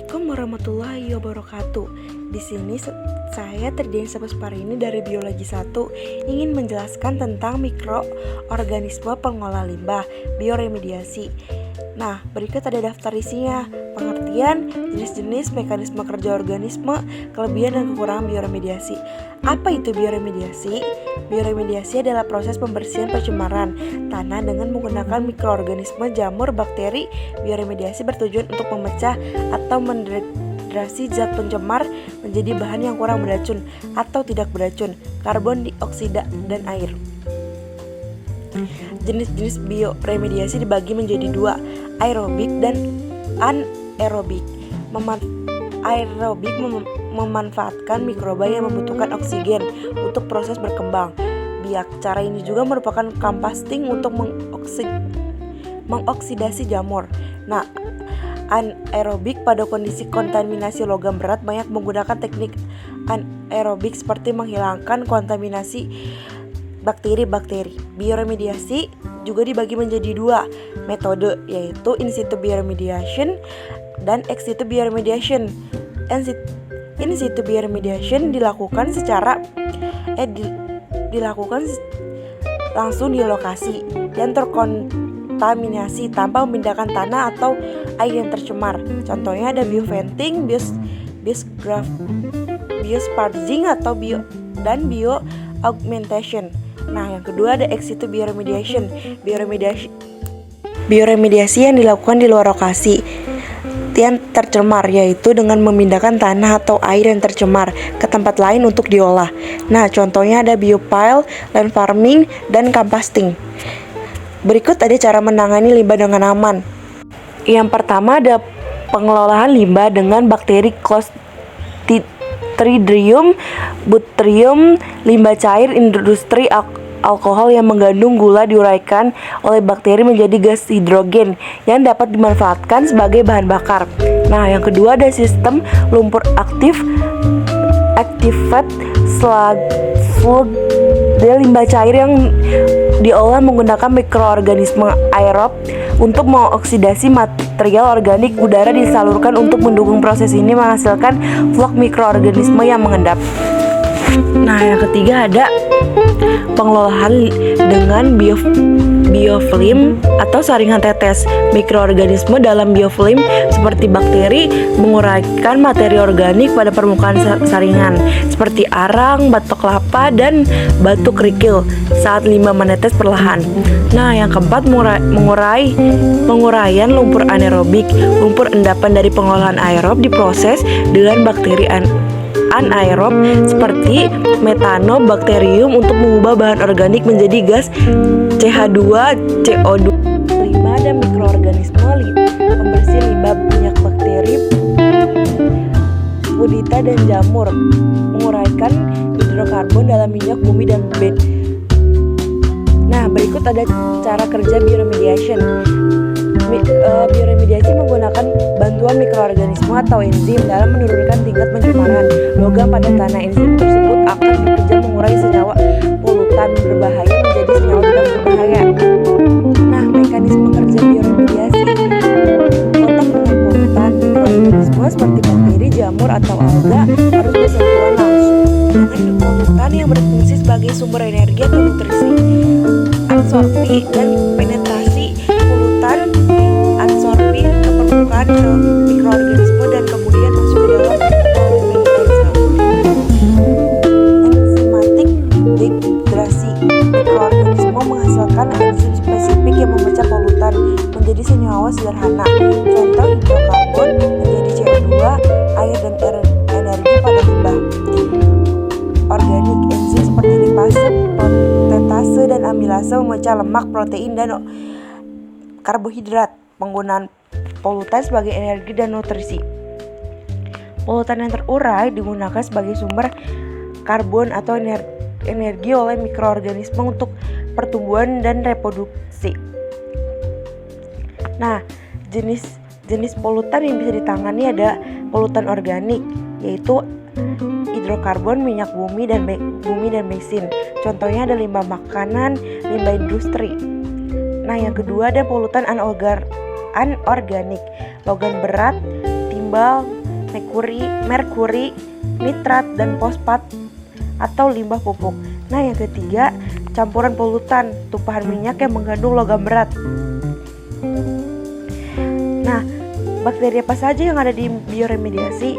Assalamualaikum warahmatullahi wabarakatuh. Di sini saya Tridian Sapusparini dari Biologi 1 ingin menjelaskan tentang mikroorganisme pengolah limbah, bioremediasi. Nah, berikut ada daftar isinya: pengertian, jenis-jenis, mekanisme kerja organisme, kelebihan dan kekurangan bioremediasi. Apa itu bioremediasi? Bioremediasi adalah proses pembersihan pencemaran tanah dengan menggunakan mikroorganisme, jamur, bakteri. Bioremediasi bertujuan untuk memecah atau mendegradasi zat pencemar menjadi bahan yang kurang beracun atau tidak beracun, karbon dioksida, dan air. Jenis-jenis bioremediasi dibagi menjadi dua, aerobik dan anaerobik. Aerobik memanfaatkan mikroba yang membutuhkan oksigen untuk proses berkembang biak. Cara ini juga merupakan composting untuk mengoksidasi jamur. Nah, anaerobik pada kondisi kontaminasi logam berat banyak menggunakan teknik anaerobik seperti menghilangkan kontaminasi bakteri-bakteri. Bioremediasi juga dibagi menjadi dua metode, yaitu in situ bioremediation dan ex situ bioremediation. In situ bioremediation dilakukan langsung di lokasi yang terkontaminasi tanpa memindahkan tanah atau air yang tercemar. Contohnya ada bioventing, biosparging atau bioaugmentation. Nah, yang kedua ada ex situ bioremediation. Bioremediasi yang dilakukan di luar lokasi yang tercemar, yaitu dengan memindahkan tanah atau air yang tercemar ke tempat lain untuk diolah. Nah, contohnya ada biopile, land farming, dan composting. Berikut ada cara menangani limbah dengan aman. Yang pertama ada pengelolaan limbah dengan bakteri Clostridium botulinum. Limbah cair industri alkohol yang mengandung gula diuraikan oleh bakteri menjadi gas hidrogen yang dapat dimanfaatkan sebagai bahan bakar. Nah, yang kedua ada sistem lumpur activated sludge. Limbah cair yang diolah menggunakan mikroorganisme aerob untuk mengoksidasi material organik. Udara disalurkan untuk mendukung proses ini, menghasilkan flok mikroorganisme yang mengendap. Nah, yang ketiga ada pengelolaan dengan biofilm atau saringan tetes. Mikroorganisme dalam biofilm seperti bakteri menguraikan materi organik pada permukaan saringan seperti arang, batok kelapa, dan batu kerikil saat limbah menetes perlahan. Nah, yang keempat penguraian lumpur anaerobik. Lumpur endapan dari pengolahan aerob diproses dengan bakteri anaerob seperti metanobacterium untuk mengubah bahan organik menjadi gas CH2, CO2. 5 ada mikroorganisme pembersih limbah minyak bakteri, pudita, dan jamur menguraikan hidrokarbon dalam minyak bumi dan bed. Nah, berikut ada cara kerja bioremediation. Bioremediasi menggunakan bantuan mikroorganisme atau enzim dalam menurunkan tingkat pencemaran logam pada tanah. Enzim tersebut akan bekerja mengurai senyawa polutan berbahaya menjadi senyawa tidak berbahaya. Nah, mekanisme kerja bioremediasi: kontak dengan polutan. Mikroorganisme seperti bakteri, jamur, atau alga harus bersentuhan langsung dengan polutan yang berfungsi sebagai sumber energi atau nutrisi. Absorpsi dan penetrasi polutan, absorpsi ke permukaan mikroorganisme dan kemudian masuk ke dalam elemen sel. Enzimatik degrasi: mikroorganisme menghasilkan enzim spesifik yang memecah polutan menjadi senyawa sederhana. Contoh hidrokarbon menjadi CO2, air, dan energi pada limbah organik. Enzim seperti lipase, protease, dan amilase memecah lemak, protein, dan karbohidrat. Penggunaan polutan sebagai energi dan nutrisi. Polutan yang terurai digunakan sebagai sumber karbon atau energi oleh mikroorganisme untuk pertumbuhan dan reproduksi. Nah, jenis polutan yang bisa ditangani ada polutan organik, yaitu hidrokarbon, minyak bumi, dan bensin. Contohnya ada limbah makanan, limbah industri. Nah, yang kedua ada polutan anorganik, logam berat, timah, timbal, merkuri, nitrat, dan fosfat atau limbah pupuk. Nah, yang ketiga, campuran polutan, tumpahan minyak yang mengandung logam berat. Nah, bakteri apa saja yang ada di bioremediasi?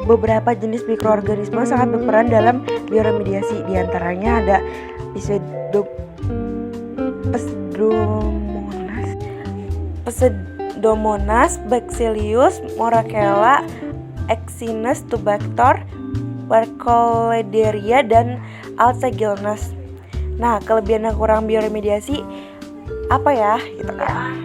Beberapa jenis mikroorganisme sangat berperan dalam bioremediasi. Di antaranya ada Pseudomonas, Bacillus, Moraxella, Exinus, Tubactor, Burkholderia, dan Aspergillus. Nah, kelebihan dan kurang bioremediasi apa ya? Gitu kan.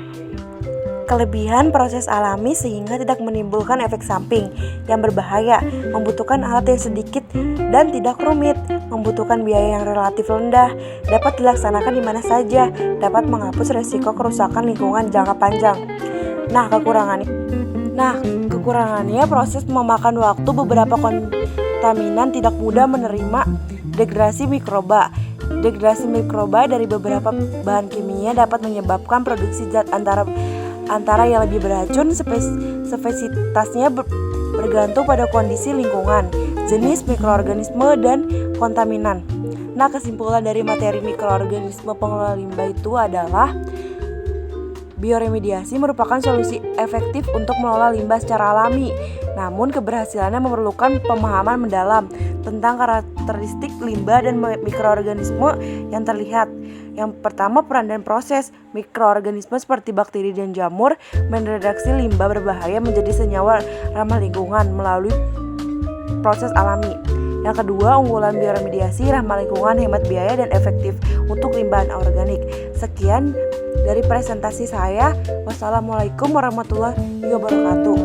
Kelebihan proses alami sehingga tidak menimbulkan efek samping yang berbahaya, membutuhkan alat yang sedikit dan tidak rumit, membutuhkan biaya yang relatif rendah, dapat dilaksanakan di mana saja, dapat menghapus resiko kerusakan lingkungan jangka panjang. Nah, kekurangannya proses memakan waktu, beberapa kontaminan tidak mudah menerima degradasi mikroba. Degradasi mikroba dari beberapa bahan kimia dapat menyebabkan produksi zat antara yang lebih beracun. Spesiesitasnya bergantung pada kondisi lingkungan, jenis mikroorganisme, dan kontaminan. Nah, kesimpulan dari materi mikroorganisme pengelola limbah itu adalah bioremediasi merupakan solusi efektif untuk mengelola limbah secara alami. Namun keberhasilannya memerlukan pemahaman mendalam tentang karakteristik limbah dan mikroorganisme yang terlihat. Yang pertama, peran dan proses. Mikroorganisme seperti bakteri dan jamur meredaksi limbah berbahaya menjadi senyawa ramah lingkungan melalui proses alami. Yang kedua, unggulan bioremediasi ramah lingkungan, hemat biaya, dan efektif untuk limbah organik. Sekian dari presentasi saya. Wassalamualaikum warahmatullahi wabarakatuh.